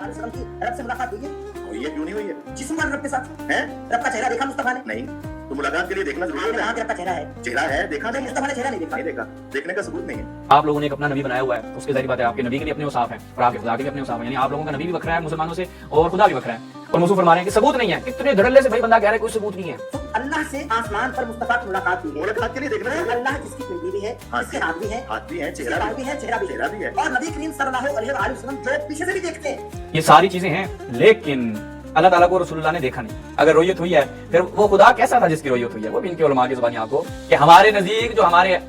वसल्लम की रब से मुलाकात हुई है? हुई है, क्यों नहीं हुई है? जिस्मान रब के साथ हैं? रब का चेहरा देखा मुस्तफा ने? नहीं, तो मुलाकात के लिए देखना जरूरी आपने है। कहा कि रब का चेहरा है, चेहरा है, देखा नहीं, मुस्तफा ने चेहरा नहीं देखा। नहीं देखा, देखने का सबूत नहीं है। आप लोगों ने एक अपना नबी बनाया हुआ है, उसके जाहिर बात है आपके नबी के लिए अपने औसाफ हैं और आपके खुदा के लिए अपने औसाफ हैं, यानी आप लोगों का नबी भी बखरा है मुसलमानों से और खुदा भी बखरा है। और मौसूफ फरमा रहे हैं कि सबूत नहीं है। कितने धड़ल्ले से भाई बंदा कह रहा है कोई सबूत नहीं है। तो अल्लाह से आसमान पर मुस्तफा की मुलाकात हुई है। मुलाकात के लिए देखना जरूरी है। अल्लाह जिसकी कुंडली भी है, हाँ, जिसके हाथ भी है, हाथ भी है, जिसके चेहरा पाँव भी है, चेहरा भी चेहरा भी है। और नबी करीम सल्लल्लाहु अलैहि वसल्लम जो पीछे से भी देखते हैं। ये सारी चीजें हैं, लेकिन अल्लाह ताला को रसूलुल्लाह ने देखा नहीं। अगर रोयत हुई है, फिर वो खुदा कैसा था जिसकी रोयत हुई है? वो भी इनके उलमा की ज़बानी आपको कि हमारे नजदीक जो हमारे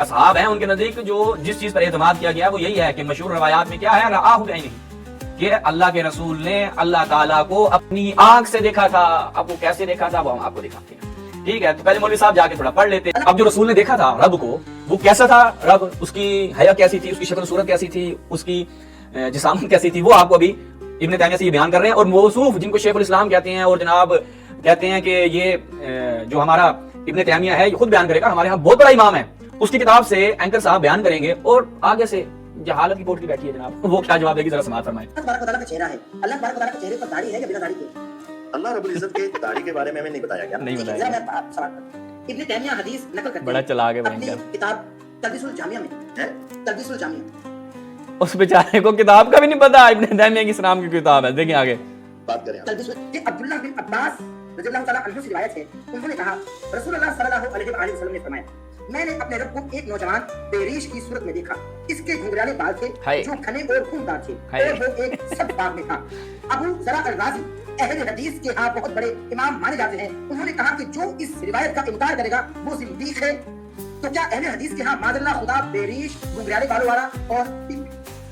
असहाब हैं, उनके नजदीक जो जिस चीज पर एतमाद किया गया वो यही है कि मशहूर रवायात में क्या है, राहु नहीं कि अल्लाह के रसूल ने अल्लाह ताला को अपनी आंख से देखा था। अब वो कैसे देखा था वो हम आपको दिखाते हैं, ठीक है? तो पहले मौलवी साहब जाके थोड़ा पढ़ लेते हैं। अब जो रसूल ने देखा था रब को, वो कैसा था रब, उसकी हया कैसी थी, उसकी शक्ल सूरत कैसी थी, उसकी जिसामत कैसी थी, वो आपको अभी इब्न तैमिया से ये बयान कर रहे हैं। और मौसूफ जिनको शेखुल इस्लाम कहते हैं और जनाब कहते हैं कि ये जो हमारा इब्न तैमिया है ये खुद बयान करेगा, हमारे यहाँ बहुत बड़ा इमाम है, उसकी किताब से एंकर साहब बयान करेंगे और आगे से जहालत की पोटली बैठी है जनाब, वो क्या जवाब देगी जरा समाअत फरमाएं। अल्लाह तबारक व तआला का चेहरा है, अल्लाह तबारक व तआला के चेहरे पर दाढ़ी है या बिना दाढ़ी के? अल्लाह रब्बुल इज्जत के दाढ़ी के बारे में हमें नहीं बताया गया। नहीं बताया जरा मैं बात सवाल करता हूं। इब्न तैमिया हदीस नकल करते बड़ा हैं चलाक है अपनी भयंकर। किताब तलबीसुल जामिया में है? तलबीसुल जामिया उस बेचारे को किताब का भी नहीं पता, इब्न तैमिया किस नाम की किताब है, देखिए आगे बात करें आप। तलबीसुल कि अब्दुल्लाह बिन अब्बास रज़ियल्लाहु तआला अन्हु से रिवायत है, उन्होंने कहा रसूलुल्लाह सल्लल्लाहु अलैहि वसल्लम ने फरमाया, मैंने अपने रब को एक नौजवान बेरीश की सूरत में देखा। इसके घुंघराले बाल थे हाय। जो घने और खूनदार थे हाय। और वो एक सब बाग में था। अबू ज़रा अल-राज़ी अहले हदीस के यहाँ बहुत बड़े इमाम माने जाते हैं। उन्होंने कहा कि जो इस रिवायत का इनकार करेगा वो ज़िंदीक़ है। तो क्या अहले हदीस के यहाँ मादल्ला खुदा बेरीश घुंघराले बालों वाला और एक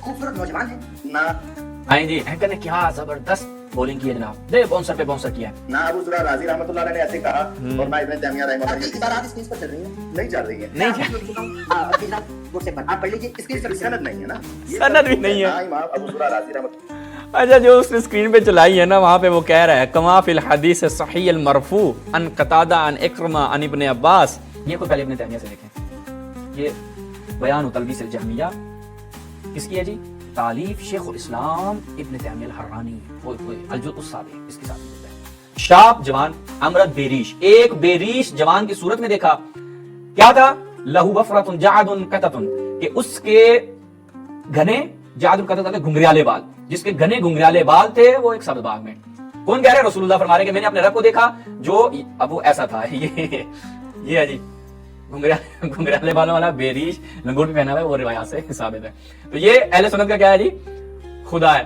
खूबसूरत नौजवान है? ना आए जी एंकर ने क्या जबरदस्त बॉलिंग की है जनाब, दे बाउंसर पे बाउंसर किया है। ना अबू ज़ुरा राज़ी रहमतुल्लाह अलैह ने ऐसे कहा और ना इब्न तैमिया आपकी रहमतुल्लाह इबारत स्क्रीन पर चल रही है, नहीं चल रही है। नहीं मैं आपको लिख चुका हूं। अभी जनाब व्हाट्सएप पर आप पढ़ लीजिए, स्क्रीन पर सनद नहीं है ना, ये सनद भी नहीं है। ना इमाम अबू ज़ुरा राज़ी रहमतुल्लाह। अच्छा, जो उसने स्क्रीन पे चलाई है ना, वहाँ पे वो कह रहा है कमा फिल हदीस सही अल मरफू अन कतादा अन इक्रमा अन इब्न अब्बास। ये को पहले इब्न तैमिया से देखें, ये बयान तलबीस अल जहमिया किसकी है जी? तालीफ शेखुल इस्लाम इब्न तैमिया अल हर्रानी, अल जुज़ उस साबिक़, इसके साथ मिलता है। शाब जवान अमरत बेरीश, एक बेरीश जवान की सूरत में देखा, क्या था? लहू वफरतुन जादुन कततुन, कि उसके घने जादुन कततुन घुंघराले बाल, जिसके घने घुंघराले बाल थे वो एक सब्ज़ बाग में। कौन कह रहे हैं? रसूलुल्लाह फरमा रहे हैं कि मैंने अपने रब को देखा जो अब वो ऐसा था। ये है जी घुंघराले बालों वाला बेरीश, लंगोट भी पहना हुआ है, वो रिवायत से साबित है। तो ये अहले सुन्नत का क्या है जी? खुदा है।